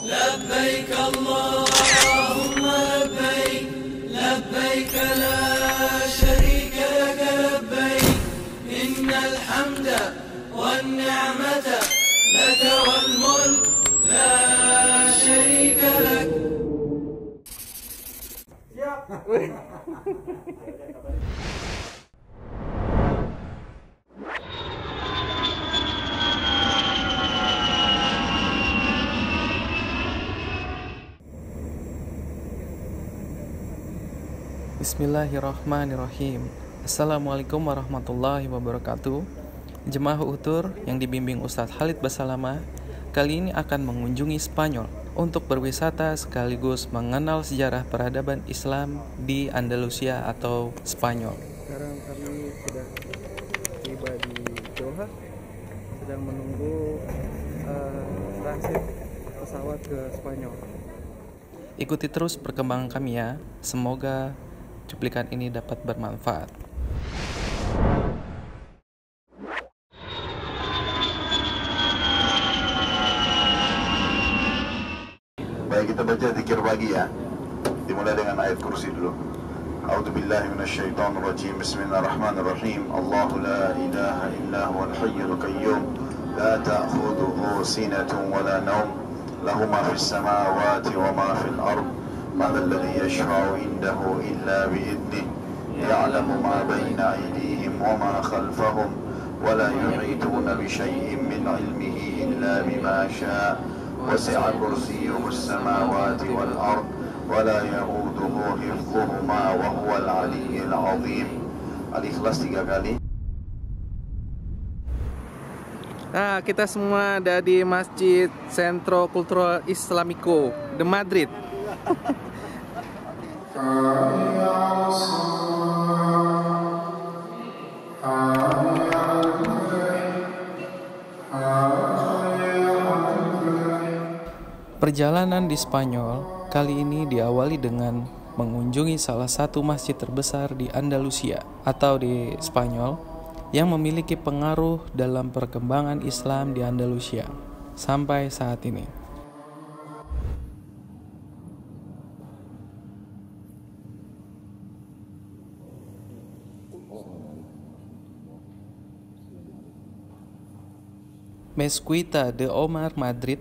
لبيك اللهم لبيك لبيك لا شريك لك لبيك إن الحمد والنعمة لك والملك لا شريك لك. Bismillahirrahmanirrahim. Assalamualaikum warahmatullahi wabarakatuh. Jemaah Utur yang dibimbing Ustadz Khalid Basalama kali ini akan mengunjungi Spanyol untuk berwisata sekaligus mengenal sejarah peradaban Islam di Andalusia atau Spanyol. Sekarang kami sudah tiba di Doha, sedang menunggu transit pesawat ke Spanyol. Ikuti terus perkembangan kami ya. Semoga cuplikan ini dapat bermanfaat. Baik, kita baca zikir pagi ya. Dimulai dengan ayat kursi dulu. A'udzubillahi minasyaitonirrajim. Bismillahirrahmanirrahim. Allahu la ilaha illa huwal hayyul qayyum. La ta'khudhuhu sinatun wa la nawm. Lahu ma fis samawati wa ma fil ard. من الذي يشفع عنده إلا بإذنه يعلم ما بين أيديهم وما خلفهم ولا يحيطون بشيء من علمه إلا بما شاء وسع كرسيه السماوات والأرض ولا يؤوده حفظهما وهو العلي العظيم. Al-Ikhlas 3 kali. Nah, kita semua ada di Masjid Centro Cultural Islamico de Madrid. Perjalanan di Spanyol kali ini diawali dengan mengunjungi salah satu masjid terbesar di Andalusia atau di Spanyol yang memiliki pengaruh dalam perkembangan Islam di Andalusia sampai saat ini. Mezquita de Omar Madrid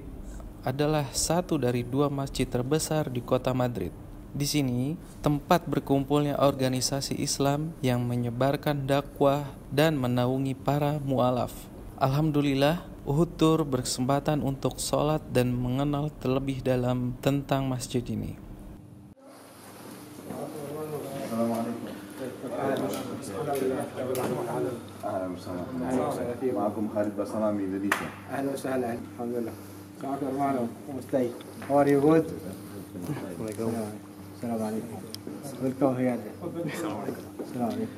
adalah satu dari 2 masjid terbesar di kota Madrid. Di sini, tempat berkumpulnya organisasi Islam yang menyebarkan dakwah dan menaungi para mu'alaf. Alhamdulillah, Uhutur berkesempatan untuk sholat dan mengenal terlebih dalam tentang masjid ini. أهلا وسهلا. معكم خالد بسلامة من إندونيسيا. أهلا وسهلا. الحمد لله. معك أرمانو. مستعد. How are you good? السلام عليكم. Welcome here. السلام عليكم.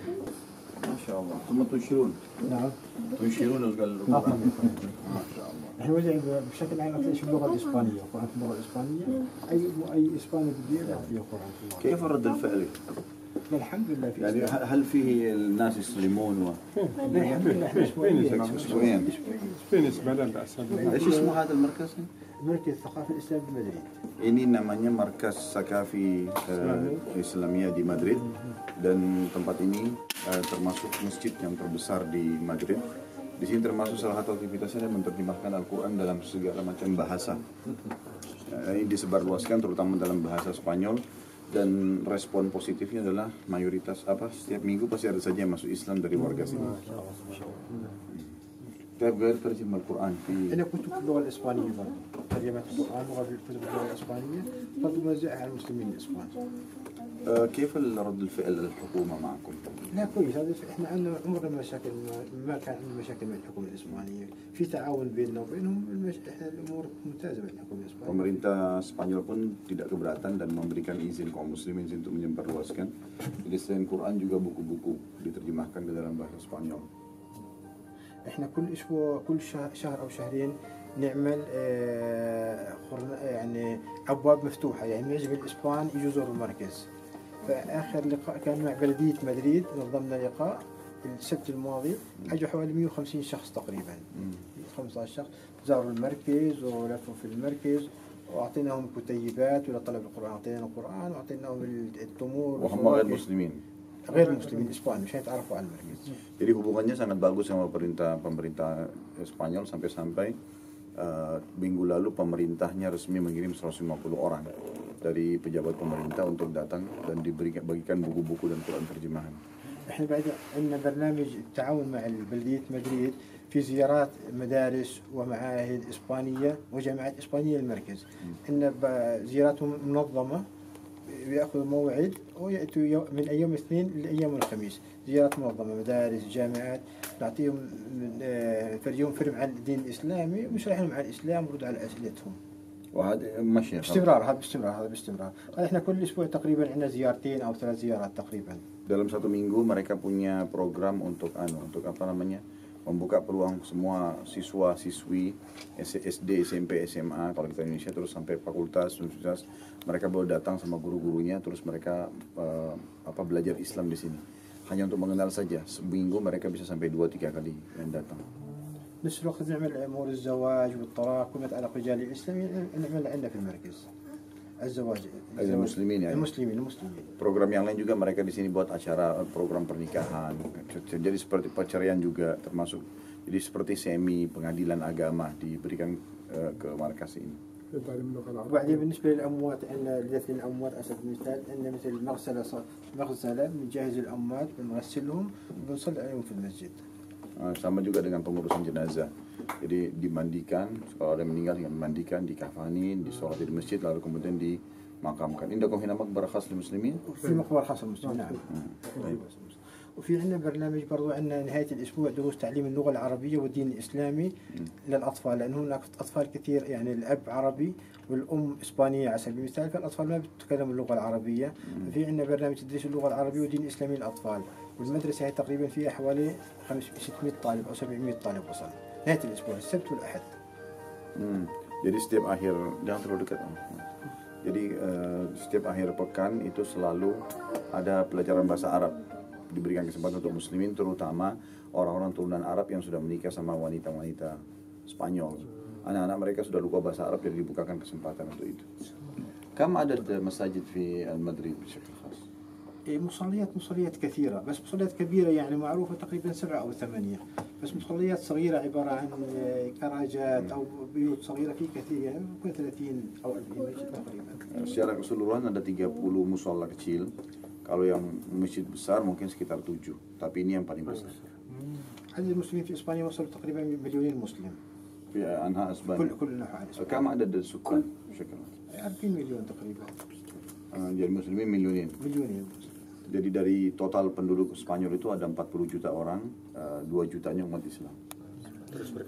ما شاء الله. ثم تنشرون. نعم. تنشرون القرآن. ما شاء الله. احنا وجه بشكل عام اكثر شيء باللغه الاسبانيه، قران في اللغه الاسبانيه، اي اسباني بدي فيه قران في اللغه. كيف رد الفعل؟ الحمد لله في يعني هل فيه الناس يسلمون الحمد لله احنا اسبوعين؟ ايش اسمه هذا المركز؟ مركز الثقافي الاسلامي بمدريد. Ini namanya Markas Sakafi Islamiyah di Madrid, dan tempat ini termasuk masjid yang terbesar di Madrid. Di sini termasuk salah satu aktivitasnya menerjemahkan Al-Quran dalam segala macam bahasa. Ini disebarluaskan terutama dalam bahasa Spanyol, dan respon positifnya adalah mayoritas setiap minggu pasti ada saja yang masuk Islam dari warga sini. طيب غير ترجمة القرآن في أنا كنت باللغة الإسبانية برضه، ترجمة القرآن وكتب باللغة الإسبانية برضه موزعها على المسلمين الإسبان. كيف رد الفعل الحكومة معكم؟ لا كويس، هذا احنا عندنا عمرنا مشاكل، ما كان عندنا مشاكل مع الحكومة الإسبانية، في تعاون بيننا وبينهم، احنا الأمور ممتازة مع الحكومة الإسبانية. Pemerintah Spanyol pun tidak keberatan dan memberikan izin kaum muslimin untuk menyebarluaskan. Jadi selain Quran juga buku-buku diterjemahkan ke dalam bahasa Spanyol. احنا كل اسبوع كل شهر او شهرين نعمل يعني ابواب مفتوحه، يعني يجب الاسبان يجوا يزوروا المركز. فاخر لقاء كان مع بلديه مدريد، نظمنا لقاء السبت الماضي، اجوا حوالي 150 شخص تقريبا، 15 شخص زاروا المركز ولفوا في المركز وأعطيناهم كتيبات ولطلب القرآن، أعطيناهم القرآن وأعطيناهم التمور وهم غير muslimin. غير المسلمين إسبان مش هيتعرفوا على المركز. Jadi hubungannya sangat bagus sama pemerintah Spanyol sampai minggu lalu pemerintahnya resmi mengirim 150 orang dari pejabat pemerintah untuk datang dan bagikan buku-buku dan Quran terjemahan. احنا بعد عندنا برنامج تعاون مع بلدية مدريد في زيارات مدارس ومعاهد إسبانية وجامعات إسبانية للمركز. إن زياراتهم منظمة، بيأخذوا موعد ويأتوا من أيام الاثنين لأيام الخميس، زيارات منظمة مدارس جامعات، نعطيهم نفرجيهم فيلم عن الدين الإسلامي ونشرح لهم عن الإسلام ونرد على أسئلتهم. وهذا ماشي باستمرار، هذا باستمرار. احنا كل أسبوع تقريبا عندنا زيارتين أو 3 زيارات تقريبا. Dalam 1 minggu mereka punya program untuk apa namanya, membuka peluang semua siswa-siswi SD, SMP, SMA kalau kita Indonesia, terus sampai fakultas, universitas, mereka boleh datang sama guru-gurunya, terus mereka belajar Islam di sini. Hanya untuk mengenal saja. Seminggu mereka bisa sampai 2-3 kali yang datang. نفس الوقت نعمل أمور الزواج والطلاق وما يتعلق بالرجال الإسلامي نعمل عندنا في المركز. الزواج المسلمين يعني. المسلمين. Program yang lain juga mereka di sini buat acara program pernikahan. Jadi seperti perceraian juga termasuk. Jadi seperti semi pengadilan agama diberikan ke markas ini. وبعدين بالنسبة للأموات عندنا دفن الأموات على سبيل المثال عندنا مثل مغسلة بنجهز الأموات بنغسلهم وبنصلي عليهم في المسجد. Sama juga dengan pengurusan jenazah. Jadi dimandikan, kalau ada yang meninggal dimandikan, dikafanin, disolati di masjid, lalu kemudian dimakamkan. Indakum hina maqbarah khas lil muslimin? في مقبرة خاصة للمسلمين نعم. وفي عندنا برنامج برضو عندنا نهاية الأسبوع دروس تعليم اللغة العربية والدين الإسلامي للأطفال، لأن هناك أطفال كثير يعني الأب عربي والأم إسبانية على سبيل المثال، فالأطفال ما بيتكلموا اللغة العربية. في عندنا برنامج تدريس اللغة العربية والدين الإسلامي للأطفال، والمدرسة هي تقريبا فيها حوالي 600 طالب أو 700 طالب وصل نهاية الأسبوع السبت والأحد. Jadi setiap akhir, jangan terlalu dekat. Jadi setiap akhir pekan itu selalu ada pelajaran bahasa Arab. Diberikan kesempatan untuk muslimin, terutama orang-orang turunan Arab yang sudah menikah sama wanita-wanita Spanyol. Anak-anak mereka sudah lupa bahasa Arab, jadi dibukakan kesempatan untuk itu. Kam ada masjid di Madrid بشكل خاص؟ مصليات كثيرة، بس مصليات كبيرة يعني معروفة تقريبا 7 أو 8، بس مصليات صغيرة عبارة عن كراجات أو بيوت صغيرة في كثير يعني ممكن 30 أو 40 مسجد تقريبا. Secara keseluruhan ada 30 musola kecil. Kalau yang masjid besar mungkin sekitar 7, tapi ini yang paling besar. عدد المسلمين في إسبانيا وصلوا تقريبا 2,000,000 مسلم. في أنحاء إسبانيا. كل أنحاء إسبانيا. كم عدد السكان بشكل 40 مليون تقريبا. Jadi muslimin milionin. مليونين. Jadi dari total penduduk Spanyol itu ada 40 juta orang, 2 jutanya umat Islam.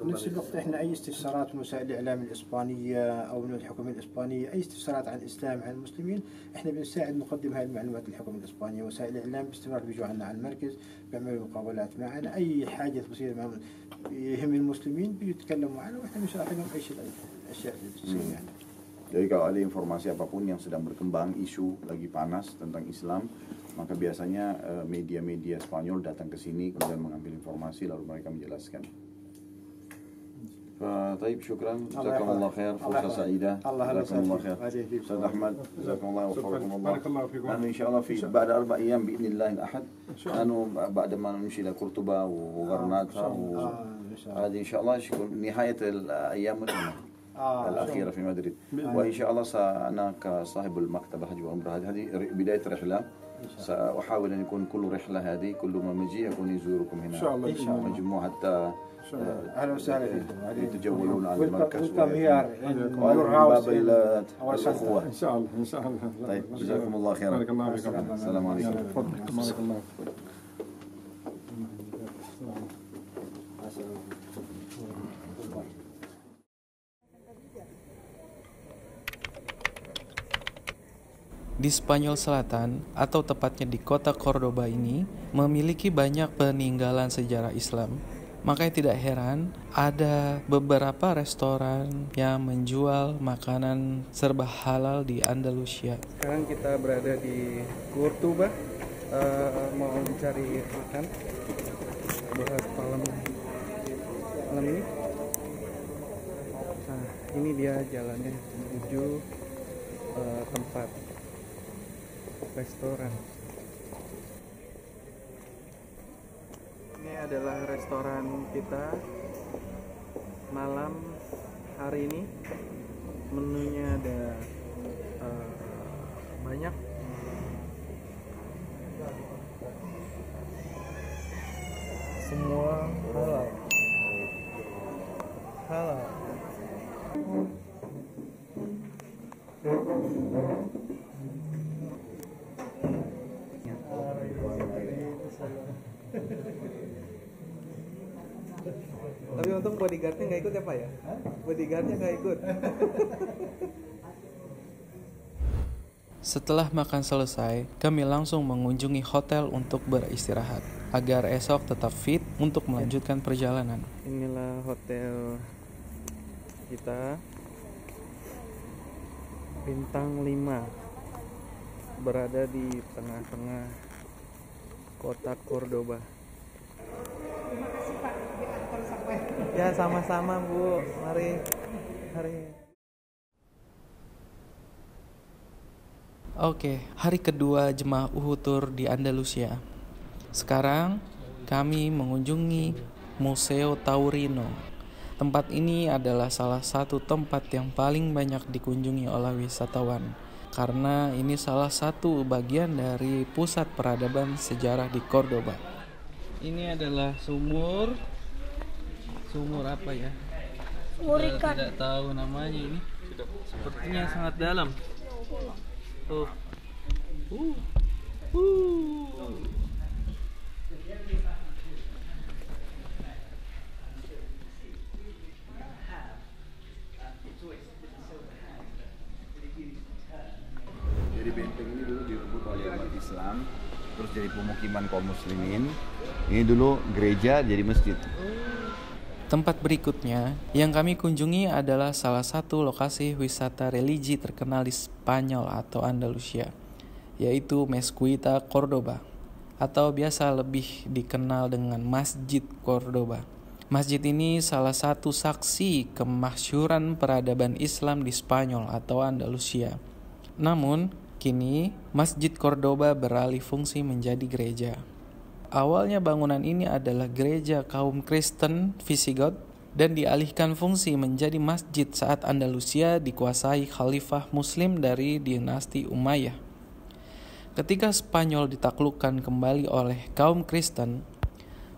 نفس الوقت احنا اي استفسارات من وسائل الاعلام الاسبانيه او من الحكومه الاسبانيه، اي استفسارات عن الاسلام عن المسلمين، احنا بنساعد نقدم هذه المعلومات للحكومه الاسبانيه، وسائل الاعلام باستمرار بيجوا عنا على المركز بيعملوا مقابلات معنا، اي حاجه تصير يهم المسلمين بيتكلموا عنها واحنا بنشرح لهم ايش الاشياء اللي تصير يعني. Jadi kalau ada informasi apapun yang sedang berkembang, isu lagi panas tentang Islam, maka biasanya media-media Spanyol datang ke sini kemudian mengambil informasi lalu mereka menjelaskan. طيب شكرا جزاكم الله خير فرصة سعيدة جزاكم الله خير أستاذ أحمد جزاكم الله وفقكم الله بارك الله فيكم. نحن إن شاء الله في بعد 4 أيام بإذن الله الأحد نحن بعد ما نمشي إلى قرطبة وغرناطة هذه إن شاء الله نهاية الأيام الأخيرة في مدريد وإن شاء الله أنا كصاحب المكتب الحج والعمرة هذه بداية رحلة سأحاول أن يكون كل رحلة هذه كل ما مجيء يكون يزوركم هنا إن شاء الله مجموعة حتى اهلا وسهلا فيكم. يتجولون على المركز وهذا إلى الأخوة إن شاء الله إن شاء الله. طيب جزاكم الله خيرا. بارك الله فيكم. السلام عليكم. تفضل. بارك الله فيكم. Di Spanyol Selatan, atau tepatnya di kota Cordoba ini, memiliki banyak peninggalan sejarah Islam. Makanya tidak heran ada beberapa restoran yang menjual makanan serba halal di Andalusia. Sekarang kita berada di Cordoba, mau mencari makan buat malam ini. Nah, Ini dia jalannya menuju tempat restoran. Ini adalah restoran kita malam hari ini. Menunya ada banyak. Semua halal. Halal. Tapi untung bodyguardnya nggak ikut ya Pak ya? Bodyguardnya nggak ikut. Setelah makan selesai, kami langsung mengunjungi hotel untuk beristirahat agar esok tetap fit untuk melanjutkan perjalanan. Inilah hotel kita, bintang 5, berada di tengah-tengah kota Cordoba. Ya sama-sama Bu, mari. Oke, hari kedua jemaah Uhud Tour di Andalusia. Sekarang kami mengunjungi Museo Taurino. Tempat ini adalah salah satu tempat yang paling banyak dikunjungi oleh wisatawan, karena ini salah satu bagian dari pusat peradaban sejarah di Cordoba. Ini adalah sumur apa ya? Sumur ikan. Tidak tahu namanya ini. Sepertinya sangat dalam. Tuh. Jadi benteng ini dulu direbut oleh umat Islam, terus jadi pemukiman kaum muslimin. Ini dulu gereja jadi masjid. Tempat berikutnya yang kami kunjungi adalah salah satu lokasi wisata religi terkenal di Spanyol atau Andalusia, yaitu Mezquita Cordoba, atau biasa lebih dikenal dengan Masjid Cordoba. Masjid ini salah satu saksi kemasyhuran peradaban Islam di Spanyol atau Andalusia. Namun, kini Masjid Cordoba beralih fungsi menjadi gereja. Awalnya bangunan ini adalah gereja kaum Kristen Visigoth dan dialihkan fungsi menjadi masjid saat Andalusia dikuasai khalifah muslim dari dinasti Umayyah. Ketika Spanyol ditaklukkan kembali oleh kaum Kristen,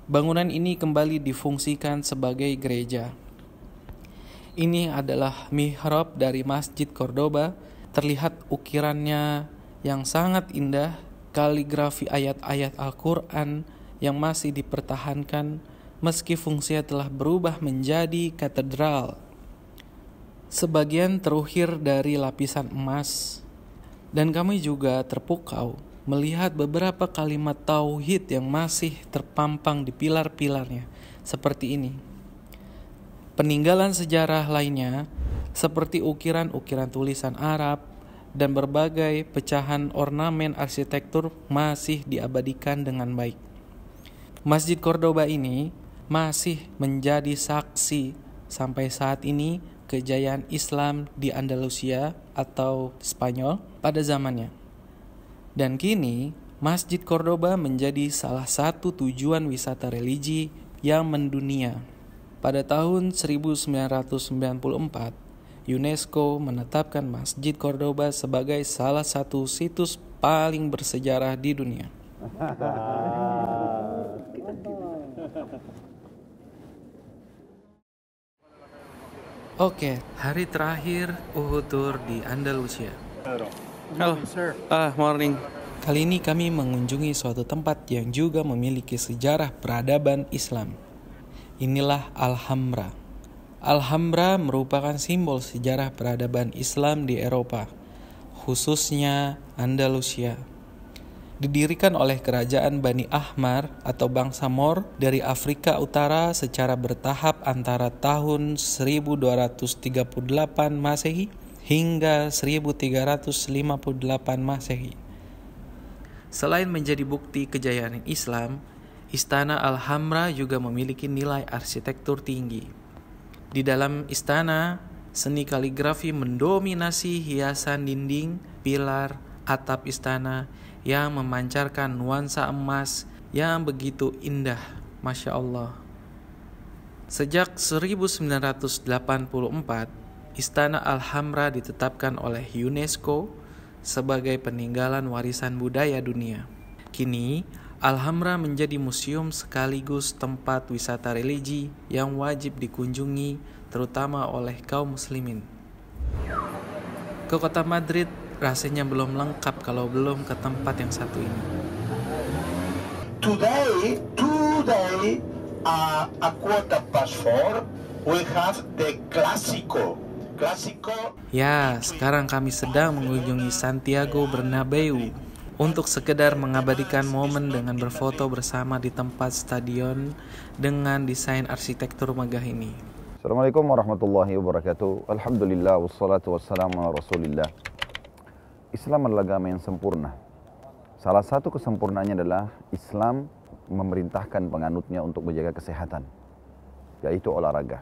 bangunan ini kembali difungsikan sebagai gereja. Ini adalah mihrab dari Masjid Cordoba. Terlihat ukirannya yang sangat indah, kaligrafi ayat-ayat Al-Quran yang masih dipertahankan meski fungsinya telah berubah menjadi katedral. Sebagian terukir dari lapisan emas, dan kami juga terpukau melihat beberapa kalimat tauhid yang masih terpampang di pilar-pilarnya, seperti ini. Peninggalan sejarah lainnya seperti ukiran-ukiran tulisan Arab dan berbagai pecahan ornamen arsitektur masih diabadikan dengan baik. Masjid Cordoba ini masih menjadi saksi sampai saat ini kejayaan Islam di Andalusia atau Spanyol pada zamannya. Dan kini Masjid Cordoba menjadi salah satu tujuan wisata religi yang mendunia. Pada tahun 1994, UNESCO menetapkan Masjid Cordoba sebagai salah satu situs paling bersejarah di dunia. Oke, hari terakhir Uhud Tour di Andalusia. Halo, morning. Kali ini kami mengunjungi suatu tempat yang juga memiliki sejarah peradaban Islam. Inilah Alhambra. Alhambra merupakan simbol sejarah peradaban Islam di Eropa, khususnya Andalusia. Didirikan oleh kerajaan Bani Ahmar atau bangsa Moor dari Afrika Utara secara bertahap antara tahun 1238 Masehi hingga 1358 Masehi. Selain menjadi bukti kejayaan Islam, Istana Alhambra juga memiliki nilai arsitektur tinggi. Di dalam istana, Seni kaligrafi mendominasi hiasan dinding, pilar, atap istana yang memancarkan nuansa emas yang begitu indah. Masya Allah. Sejak 1984, Istana Alhambra ditetapkan oleh UNESCO sebagai peninggalan warisan budaya dunia. Kini, Alhambra menjadi museum sekaligus tempat wisata religi yang wajib dikunjungi terutama oleh kaum muslimin. Ke kota Madrid rasanya belum lengkap kalau belum ke tempat yang satu ini. Today, a quarter past 4, we have the Clásico. Ya, sekarang kami sedang mengunjungi Santiago Bernabeu untuk sekedar mengabadikan momen dengan berfoto bersama di tempat stadion dengan desain arsitektur megah ini. Assalamualaikum warahmatullahi wabarakatuh. Alhamdulillah wassalatu wassalamu ala rasulillah. Islam adalah agama yang sempurna. Salah satu kesempurnaannya adalah Islam memerintahkan penganutnya untuk menjaga kesehatan, yaitu olahraga.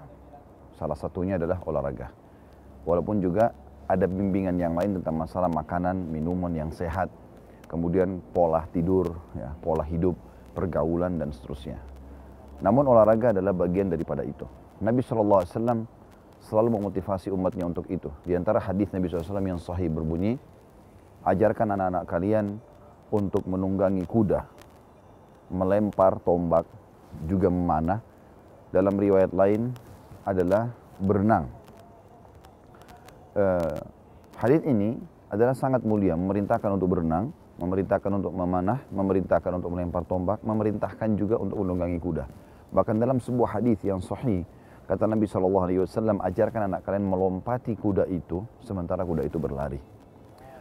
Salah satunya adalah olahraga. Walaupun juga ada bimbingan yang lain tentang masalah makanan, minuman yang sehat, kemudian pola tidur, ya, pola hidup, pergaulan, dan seterusnya. Namun olahraga adalah bagian daripada itu. Nabi SAW selalu memotivasi umatnya untuk itu. Di antara hadis Nabi SAW yang sahih berbunyi, ajarkan anak-anak kalian untuk menunggangi kuda, melempar tombak, juga memanah. Dalam riwayat lain adalah berenang. Hadis ini adalah sangat mulia, memerintahkan untuk berenang, memerintahkan untuk memanah, memerintahkan untuk melempar tombak, memerintahkan juga untuk menunggangi kuda. Bahkan dalam sebuah hadis yang sahih, kata Nabi SAW, ajarkan anak kalian melompati kuda itu, sementara kuda itu berlari.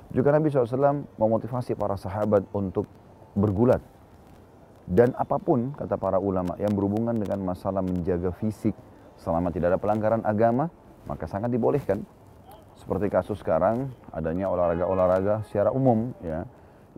Juga Nabi SAW memotivasi para sahabat untuk bergulat. Dan apapun, kata para ulama, yang berhubungan dengan masalah menjaga fisik, selama tidak ada pelanggaran agama, maka sangat dibolehkan. Seperti kasus sekarang, adanya olahraga-olahraga secara umum, ya.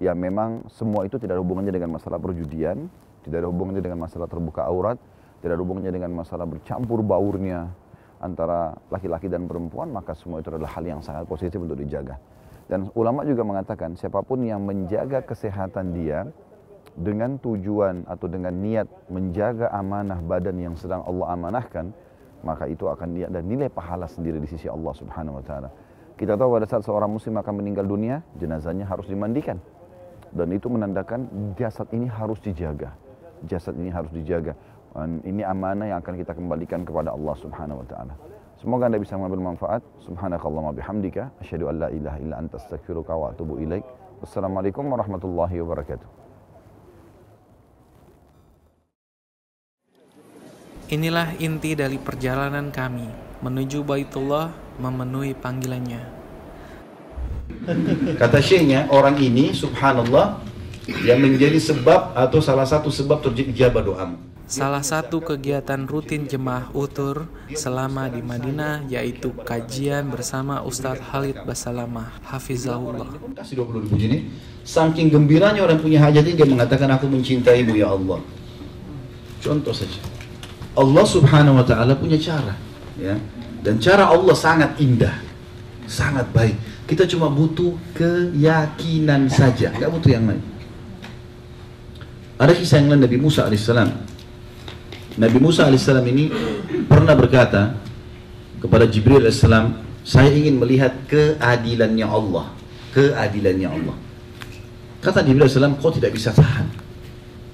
Ya memang semua itu tidak ada hubungannya dengan masalah perjudian, tidak ada hubungannya dengan masalah terbuka aurat, tidak ada hubungannya dengan masalah bercampur baurnya antara laki-laki dan perempuan, maka semua itu adalah hal yang sangat positif untuk dijaga. Dan ulama juga mengatakan, siapapun yang menjaga kesehatan dia dengan tujuan atau dengan niat menjaga amanah badan yang sedang Allah amanahkan, maka itu akan ada nilai pahala sendiri di sisi Allah Subhanahu wa taala. Kita tahu pada saat seorang muslim akan meninggal dunia, jenazahnya harus dimandikan. Dan itu menandakan jasad ini harus dijaga. Jasad ini harus dijaga. Dan ini amanah yang akan kita kembalikan kepada Allah Subhanahu wa taala. Semoga Anda bisa mengambil manfaat. Subhanakallahumma bihamdika asyhadu an la ilaha illa anta astaghfiruka wa atubu ilaik. Wassalamualaikum warahmatullahi wabarakatuh. Inilah inti dari perjalanan kami menuju Baitullah, memenuhi panggilannya. Kata syekhnya, orang ini subhanallah yang menjadi sebab atau salah satu sebab terjadi ijabah doamu. Salah satu kegiatan rutin jemaah Utur selama di Madinah yaitu kajian bersama Ustadz Khalid Basalamah, Hafizahullah. Kasih 20.000 ini, saking gembiranya orang punya hajat ini, dia mengatakan aku mencintaimu ya Allah. Contoh saja, Allah Subhanahu wa taala punya cara, ya. Dan cara Allah sangat indah, sangat baik. Kita cuma butuh keyakinan saja, nggak butuh yang lain. Ada kisah yang lain Nabi Musa alaihissalam. Nabi Musa alaihissalam ini pernah berkata kepada Jibril alaihissalam, saya ingin melihat keadilannya Allah, keadilannya Allah. Kata Jibril alaihissalam, kau tidak bisa tahan,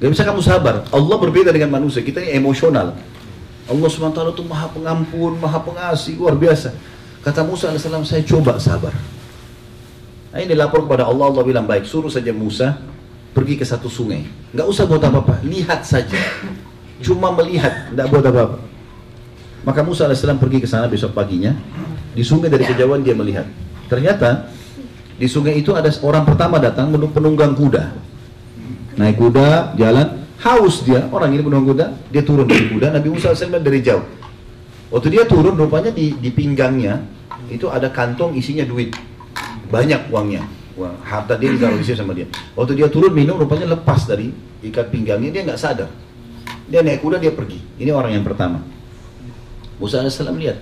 gak bisa kamu sabar. Allah berbeda dengan manusia, kita ini emosional. Allah SWT itu maha pengampun, maha pengasih, luar biasa. Kata Musa AS, saya coba sabar. Nah ini lapor kepada Allah, Allah bilang baik, suruh saja Musa pergi ke satu sungai. Nggak usah buat apa-apa, lihat saja. Cuma melihat, nggak buat apa-apa. Maka Musa AS pergi ke sana besok paginya. Di sungai dari kejauhan dia melihat. Ternyata di sungai itu ada orang pertama datang penunggang kuda. Naik kuda, jalan. Haus dia, orang ini penunggang kuda, dia turun dari kuda, Nabi Musa AS dari jauh. Waktu dia turun, rupanya di pinggangnya, itu ada kantong isinya duit. Banyak uangnya, harta dia ditaruh di sini sama dia. Waktu dia turun minum, rupanya lepas dari ikat pinggangnya, dia nggak sadar. Dia naik kuda, dia pergi. Ini orang yang pertama. Musa AS lihat.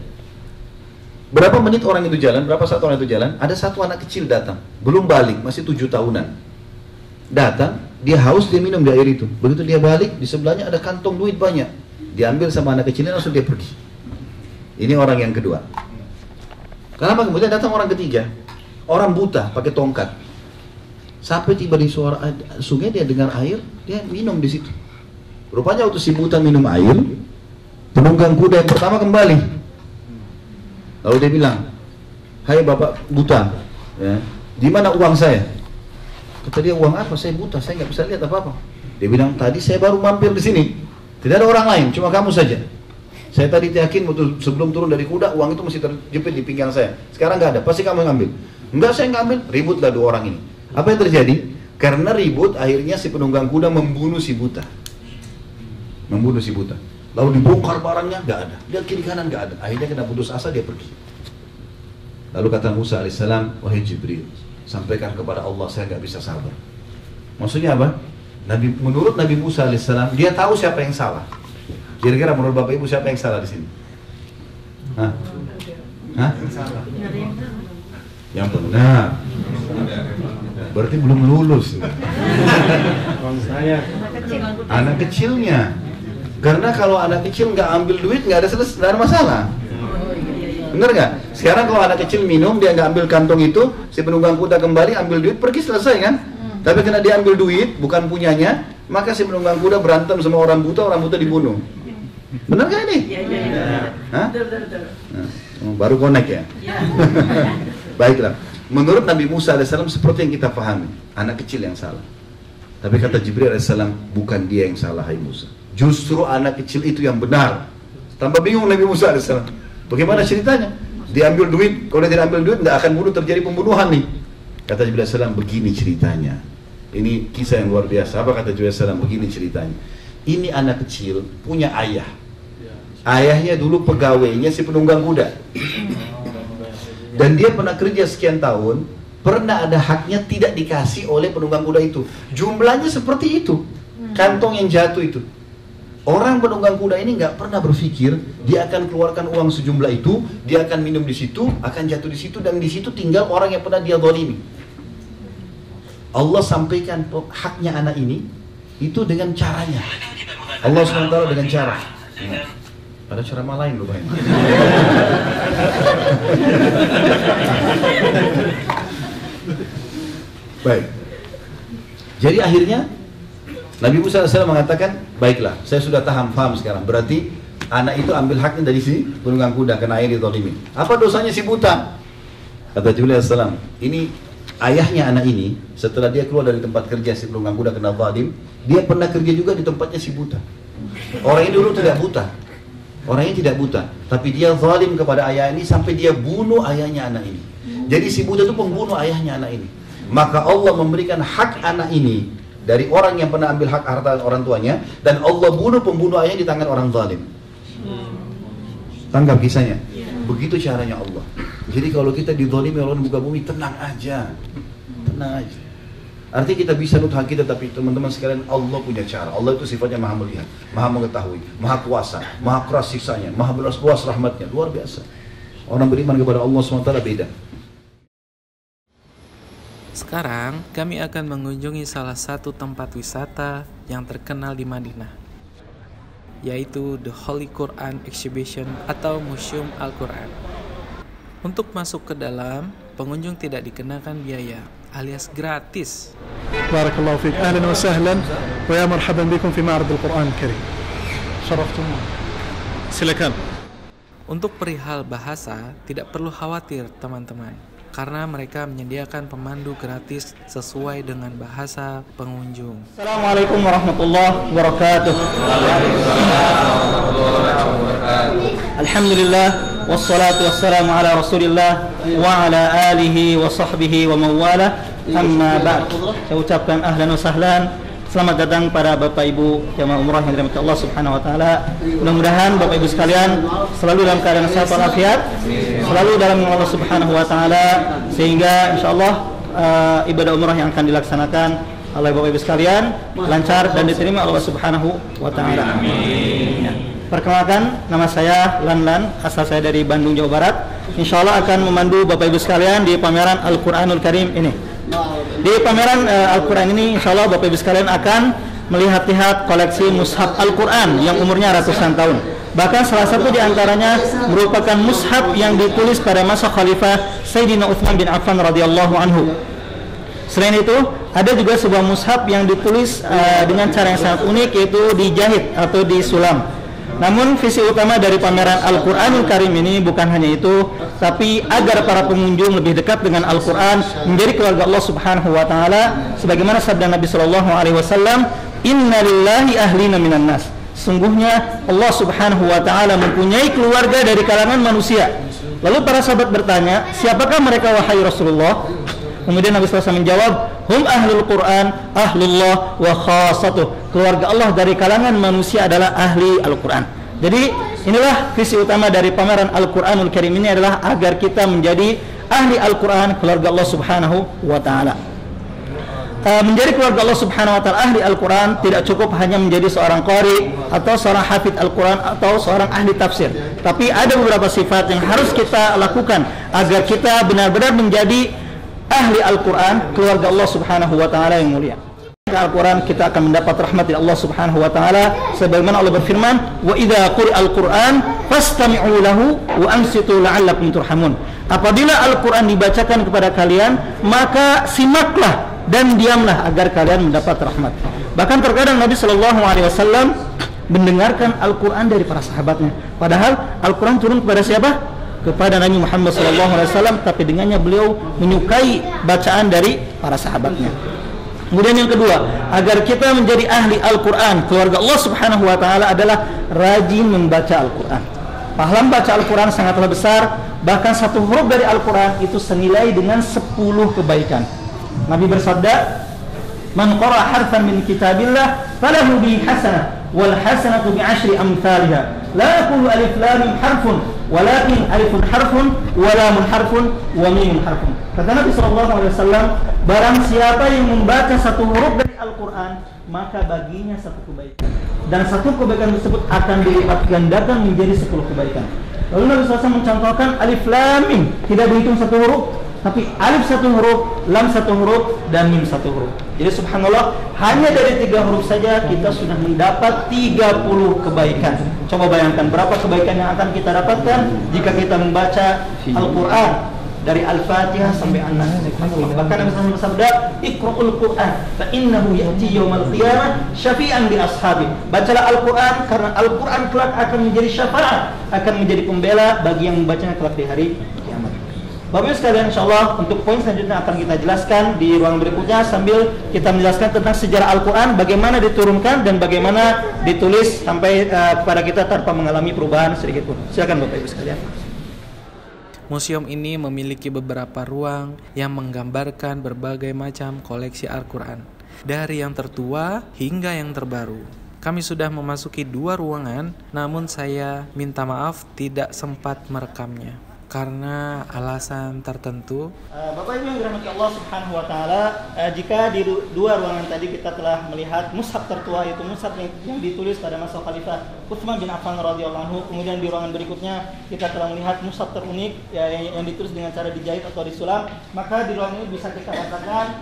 Berapa menit orang itu jalan, berapa saat orang itu jalan, ada satu anak kecil datang, belum balik, masih 7 tahunan. Datang, dia haus, dia minum di air itu. Begitu dia balik, di sebelahnya ada kantong duit banyak. Diambil sama anak kecilnya, langsung dia pergi. Ini orang yang kedua. Kenapa? Kemudian datang orang ketiga, orang buta, pakai tongkat. Sampai tiba di suara sungai, dia dengar air, dia minum di situ. Rupanya waktu si buta minum air, penunggang kuda yang pertama kembali. Lalu dia bilang, hai bapak buta, ya, di mana uang saya? Kata dia, uang apa? Saya buta, saya nggak bisa lihat apa-apa. Dia bilang, tadi saya baru mampir di sini, tidak ada orang lain, cuma kamu saja. Saya tadi yakin waktu sebelum turun dari kuda, uang itu masih terjepit di pinggang saya. Sekarang nggak ada, pasti kamu yang ambil. Enggak, saya nggak ambil. Ributlah 2 orang ini. Apa yang terjadi? Karena ribut, akhirnya si penunggang kuda membunuh si buta. Membunuh si buta. Lalu dibongkar barangnya, nggak ada. Lihat kiri kanan, nggak ada. Akhirnya kena putus asa, dia pergi. Lalu kata Musa alaihissalam, wahai Jibril, sampaikan kepada Allah, saya nggak bisa sabar. Maksudnya apa? Menurut Nabi Musa alaihissalam, dia tahu siapa yang salah. Kira-kira menurut Bapak Ibu siapa yang salah di sini? Hah? Hah? Yang benar. Berarti belum lulus. Anak kecilnya. Karena kalau anak kecil nggak ambil duit, nggak ada masalah. Bener nggak? Sekarang kalau anak kecil minum, dia nggak ambil kantong itu, si penunggang kuda kembali ambil duit, pergi, selesai kan? Tapi karena dia ambil duit, bukan punyanya, maka si penunggang kuda berantem sama orang buta dibunuh. Bener nggak ini? Hah? Nah, baru connect ya? Baiklah. Menurut Nabi Musa AS seperti yang kita pahami, anak kecil yang salah. Tapi kata Jibril AS, bukan dia yang salah, hai Musa. Justru anak kecil itu yang benar. Tambah bingung Nabi Musa AS. Bagaimana ceritanya? Dia ambil duit, kalau dia tidak ambil duit, nggak akan bunuh, terjadi pembunuhan nih. Kata Jibril AS, begini ceritanya. Ini kisah yang luar biasa. Apa kata Jibril AS? Begini ceritanya. Ini anak kecil punya ayah. Ayahnya dulu pegawainya si penunggang kuda. Dan dia pernah kerja sekian tahun, pernah ada haknya tidak dikasih oleh penunggang kuda itu. Jumlahnya seperti itu, kantong yang jatuh itu. Orang penunggang kuda ini nggak pernah berpikir dia akan keluarkan uang sejumlah itu, dia akan minum di situ, akan jatuh di situ, dan di situ tinggal orang yang pernah dia zalimi. Allah sampaikan haknya anak ini itu dengan caranya. Allah SWT dengan cara. Ada ceramah lain loh, Pak. Baik. Jadi akhirnya Nabi Musa AS mengatakan, baiklah, saya sudah paham sekarang. Berarti anak itu ambil haknya dari si penunggang kuda, kena air ditolimi. Apa dosanya si buta? Kata Jibril AS, ini ayahnya anak ini, setelah dia keluar dari tempat kerja si penunggang kuda kena zalim, dia pernah kerja juga di tempatnya si buta. Orang ini dulu tidak buta. Orangnya tidak buta, tapi dia zalim kepada ayah ini sampai dia bunuh ayahnya anak ini. Jadi si buta itu pembunuh ayahnya anak ini. Maka Allah memberikan hak anak ini dari orang yang pernah ambil hak harta orang tuanya, dan Allah bunuh pembunuh ayahnya di tangan orang zalim. Tanggap kisahnya. Begitu caranya Allah. Jadi kalau kita dizalimi oleh muka bumi, tenang aja. Tenang aja. Artinya kita bisa nut hak kita, tapi teman-teman sekalian, Allah punya cara. Allah itu sifatnya maha melihat, maha mengetahui, maha kuasa, maha keras siksanya, maha luas rahmatnya. Luar biasa. Orang beriman kepada Allah SWT beda. Sekarang kami akan mengunjungi salah satu tempat wisata yang terkenal di Madinah, yaitu The Holy Quran Exhibition atau Museum Al-Quran. Untuk masuk ke dalam, pengunjung tidak dikenakan biaya, alias gratis. Barakallahu fiik. Ahlan wa sahlan wa ya marhaban bikum fi ma'rad Al-Quran Karim. Syaraftumna. Silakan. Untuk perihal bahasa, tidak perlu khawatir teman-teman, karena mereka menyediakan pemandu gratis sesuai dengan bahasa pengunjung. Assalamualaikum warahmatullahi wabarakatuh. Alhamdulillah wassalatu wassalamu ala Rasulillah wa ala alihi wa sahbihi wa mawala. Amma ba'd. Saya ucapkan ahlan wa sahlan. Selamat datang pada Bapak Ibu jamaah umrah yang dirahmati Allah Subhanahu wa taala. Mudah-mudahan Bapak Ibu sekalian selalu dalam keadaan sehat walafiat, selalu dalam Allah Subhanahu wa taala, sehingga insyaallah ibadah umrah yang akan dilaksanakan oleh Bapak Ibu sekalian lancar dan diterima Allah Subhanahu wa taala. Amin. Perkenalkan, nama saya Lanlan, asal saya dari Bandung, Jawa Barat. insya Allah akan memandu Bapak Ibu sekalian di pameran Al-Quranul Karim ini. Di pameran Al-Quran ini insya Allah Bapak Ibu sekalian akan melihat-lihat koleksi mushaf Al-Quran yang umurnya ratusan tahun. Bahkan salah satu di antaranya merupakan mushaf yang ditulis pada masa Khalifah Sayyidina Utsman bin Affan radhiyallahu anhu. Selain itu, ada juga sebuah mushaf yang ditulis dengan cara yang sangat unik, yaitu dijahit atau disulam. Namun visi utama dari pameran Al-Quranul Karim ini bukan hanya itu, tapi agar para pengunjung lebih dekat dengan Al-Quran, menjadi keluarga Allah Subhanahu wa Ta'ala, sebagaimana sabda Nabi Sallallahu Alaihi Wasallam, Inna lillahi ahlina minan nas. Sungguhnya Allah Subhanahu wa Ta'ala mempunyai keluarga dari kalangan manusia. Lalu para sahabat bertanya, siapakah mereka wahai Rasulullah? Kemudian Nabi SAW menjawab, hum ahlul Quran, ahlullah wa khasatuh. Keluarga Allah dari kalangan manusia adalah ahli Al-Quran. Jadi inilah visi utama dari pameran Al-Quranul Karim ini, adalah agar kita menjadi ahli Al-Quran, keluarga Allah Subhanahu wa Ta'ala. Menjadi keluarga Allah Subhanahu wa Ta'ala, ahli Al-Quran, tidak cukup hanya menjadi seorang qari atau seorang hafidh Al-Quran atau seorang ahli tafsir, tapi ada beberapa sifat yang harus kita lakukan agar kita benar-benar menjadi ahli Al-Quran, keluarga Allah Subhanahu wa Ta'ala yang mulia. Al-Quran kita akan mendapat rahmat dari Allah Subhanahu wa Ta'ala, sebagaimana Allah berfirman, wa idza quri'al Qur'an fastami'u lahu wa ansitu la'allakum turhamun. Apabila Al-Quran dibacakan kepada kalian, maka simaklah dan diamlah agar kalian mendapat rahmat. Bahkan terkadang Nabi Shallallahu Alaihi Wasallam mendengarkan Al-Quran dari para sahabatnya, padahal Al-Quran turun kepada siapa? Kepada Nabi Muhammad SAW, tapi dengannya beliau menyukai bacaan dari para sahabatnya. Kemudian yang kedua, agar kita menjadi ahli Al-Quran, keluarga Allah Subhanahu wa Ta'ala, adalah rajin membaca Al-Quran. Pahala membaca Al-Quran sangatlah besar, bahkan satu huruf dari Al-Quran itu senilai dengan 10 kebaikan. Nabi bersabda, man qara harfan min kitabillah falahu bi hasanah wal hasanatu bi 10 amsalha. La yaqulu alif lam mim harfun, walakin alifun harfun, wa lamun harfun, wa mimun harfun. Kata Nabi SAW, barang siapa yang membaca satu huruf dari Al-Quran, maka baginya satu kebaikan, dan satu kebaikan tersebut akan dilipat gandakan menjadi 10 kebaikan. Lalu Nabi SAW mencontohkan alif lam mim, tidak dihitung satu huruf, tapi alif satu huruf, lam satu huruf, dan mim satu huruf. Jadi subhanallah, hanya dari 3 huruf saja kita sudah mendapat 30 kebaikan. Coba bayangkan berapa kebaikan yang akan kita dapatkan jika kita membaca Al-Quran dari Al-Fatihah sampai An-Nas. Bahkan Nabi SAW bersabda, Iqra'ul Quran fa innahu ya'ti yaumal qiyamah syafi'an li ashabi. Bacalah Al-Quran, karena Al-Quran kelak akan menjadi syafaat, akan menjadi pembela bagi yang membacanya kelak di hari kiamat. Bapak Ibu sekalian, insyaallah untuk poin selanjutnya akan kita jelaskan di ruang berikutnya, sambil kita menjelaskan tentang sejarah Al-Quran, bagaimana diturunkan dan bagaimana ditulis sampai kepada kita tanpa mengalami perubahan sedikit pun. Silakan Bapak Ibu sekalian. Museum ini memiliki beberapa ruang yang menggambarkan berbagai macam koleksi Al-Quran, dari yang tertua hingga yang terbaru. Kami sudah memasuki 2 ruangan, namun saya minta maaf tidak sempat merekamnya karena alasan tertentu. Bapak Ibu yang dirahmati Allah Subhanahu wa Ta'ala, jika di 2 ruangan tadi kita telah melihat mushaf tertua, yaitu mushaf yang ditulis pada masa Khalifah Utsman bin Affan radhiyallahu anhu, kemudian di ruangan berikutnya kita telah melihat mushaf terunik yang ditulis dengan cara dijahit atau disulam, maka di ruangan ini bisa kita katakan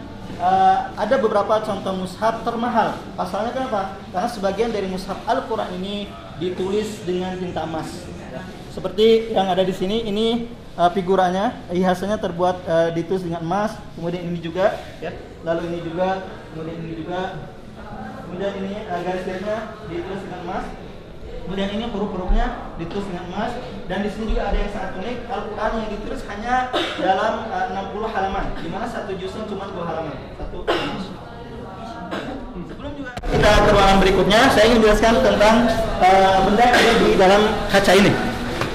ada beberapa contoh mushaf termahal. Pasalnya kenapa? Karena sebagian dari mushaf Al-Quran ini ditulis dengan tinta emas. Seperti yang ada di sini, ini figuranya, hiasannya terbuat ditulis dengan emas. Kemudian ini juga, ya. Lalu ini juga, kemudian ini juga, kemudian ini garis-garisnya ditulis dengan emas. Kemudian ini huruf-hurufnya ditulis dengan emas. Dan di sini juga ada yang sangat unik, Al-Quran yang ditulis hanya dalam 60 halaman, di mana satu juznya cuma 2 halaman. Sebelum juga kita ke ruangan berikutnya, saya ingin menjelaskan tentang benda yang ada di dalam kaca ini.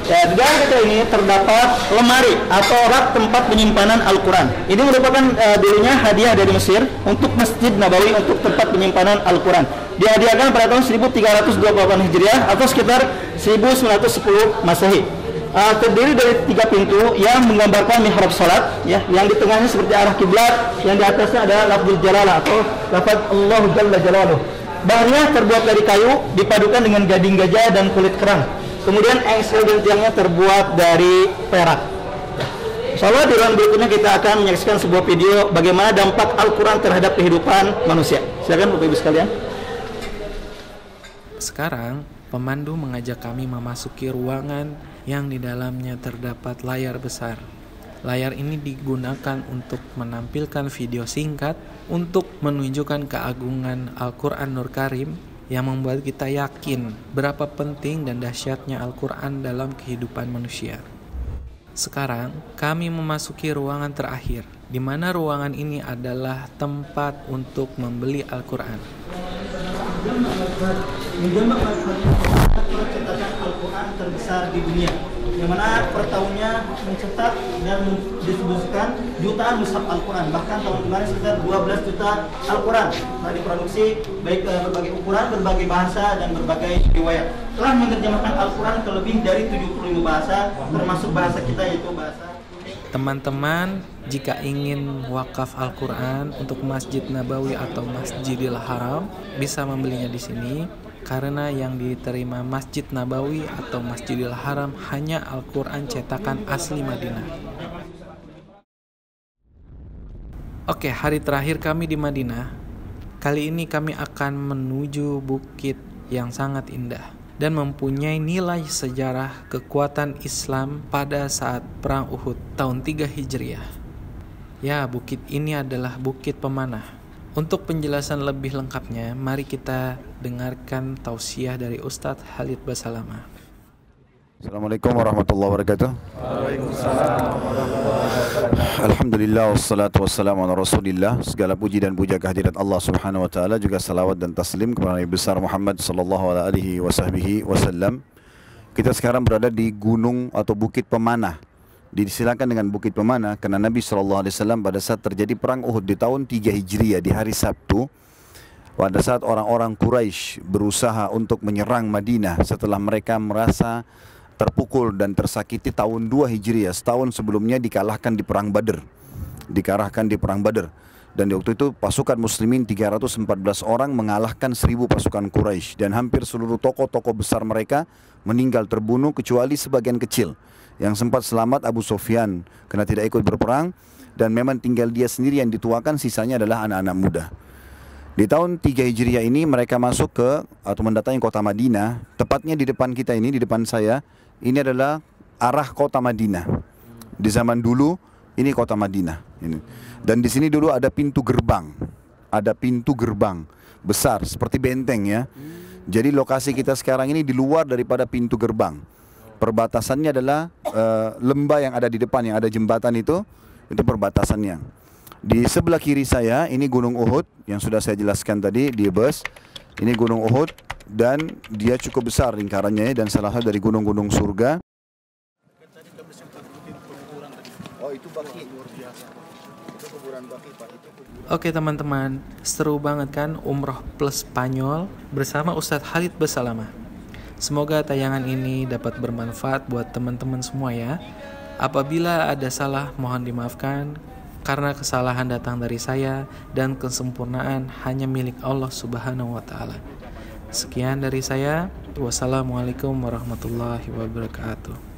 Ya, di dalam kaca ini terdapat lemari atau rak tempat penyimpanan Al-Quran. Ini merupakan dulunya hadiah dari Mesir untuk Masjid Nabawi, untuk tempat penyimpanan Al-Quran. Dihadiahkan pada tahun 1328 Hijriah atau sekitar 1910 Masehi. Terdiri dari 3 pintu yang menggambarkan mihrab salat, ya, yang di tengahnya seperti arah kiblat, yang di atasnya adalah lafzul jalalah atau lafaz Allahu Jalla Jalaluh. Bahannya terbuat dari kayu dipadukan dengan gading gajah dan kulit kerang. Kemudian engsel dan tiangnya terbuat dari perak. Insyaallah di ruang berikutnya kita akan menyaksikan sebuah video bagaimana dampak Al-Quran terhadap kehidupan manusia. Silakan Bapak Ibu sekalian. Sekarang, pemandu mengajak kami memasuki ruangan yang di dalamnya terdapat layar besar. Layar ini digunakan untuk menampilkan video singkat untuk menunjukkan keagungan Al-Quran Nur Karim yang membuat kita yakin berapa penting dan dahsyatnya Al-Quran dalam kehidupan manusia. Sekarang, kami memasuki ruangan terakhir, di mana ruangan ini adalah tempat untuk membeli Al-Quran. Percetakan Al-Quran terbesar di dunia, yang mana per tahunnya mencetak dan mendistribusikan jutaan mushaf Al-Quran. Bahkan tahun kemarin sekitar 12 juta Al-Quran telah diproduksi, baik berbagai ukuran, berbagai bahasa, dan berbagai riwayat. Telah menerjemahkan Al-Quran ke lebih dari 75 bahasa, termasuk bahasa kita yaitu bahasa. Teman-teman, jika ingin wakaf Al-Quran untuk Masjid Nabawi atau Masjidil Haram, bisa membelinya di sini. Karena yang diterima Masjid Nabawi atau Masjidil Haram hanya Al-Quran cetakan asli Madinah. Oke, hari terakhir kami di Madinah. Kali ini kami akan menuju bukit yang sangat indah dan mempunyai nilai sejarah kekuatan Islam pada saat Perang Uhud tahun 3 Hijriah. Ya, bukit ini adalah Bukit Pemanah. Untuk penjelasan lebih lengkapnya, mari kita dengarkan tausiah dari Ustadz Khalid Basalamah. Assalamualaikum warahmatullahi wabarakatuh. Alhamdulillah wassalatu wassalamu ala Rasulillah. Segala puji dan puja kehadirat Allah Subhanahu wa taala, juga salawat dan taslim kepada Nabi besar Muhammad sallallahu alaihi wasallam. Kita sekarang berada di gunung atau Bukit Pemanah. Disilakan dengan Bukit Pemanah karena Nabi sallallahu alaihi wasallam pada saat terjadi perang Uhud di tahun 3 Hijriah di hari Sabtu, pada saat orang-orang Quraisy berusaha untuk menyerang Madinah setelah mereka merasa terpukul dan tersakiti tahun 2 Hijriah, setahun sebelumnya dikalahkan di perang Badr. Dan di waktu itu pasukan muslimin 314 orang mengalahkan 1000 pasukan Quraisy, dan hampir seluruh tokoh-tokoh besar mereka meninggal terbunuh kecuali sebagian kecil. Yang sempat selamat Abu Sufyan karena tidak ikut berperang, dan memang tinggal dia sendiri yang dituakan, sisanya adalah anak-anak muda. Di tahun 3 Hijriah ini mereka masuk ke atau mendatangi kota Madinah. Tepatnya di depan kita ini, di depan saya, ini adalah arah kota Madinah. Di zaman dulu ini kota Madinah. Dan di sini dulu ada pintu gerbang. Ada pintu gerbang besar seperti benteng ya. Jadi lokasi kita sekarang ini di luar daripada pintu gerbang. Perbatasannya adalah lembah yang ada di depan, yang ada jembatan itu perbatasannya. Di sebelah kiri saya ini Gunung Uhud yang sudah saya jelaskan tadi di bus. Ini Gunung Uhud dan dia cukup besar lingkarannya dan salah satu dari gunung-gunung surga. Oh, itu Baki luar biasa. Itu kuburan Baki, Pak. Oke teman-teman, seru banget kan umroh plus Spanyol bersama Ustadz Khalid Basalamah. Semoga tayangan ini dapat bermanfaat buat teman-teman semua ya. Apabila ada salah mohon dimaafkan, karena kesalahan datang dari saya dan kesempurnaan hanya milik Allah Subhanahu wa taala. Sekian dari saya. Wassalamualaikum warahmatullahi wabarakatuh.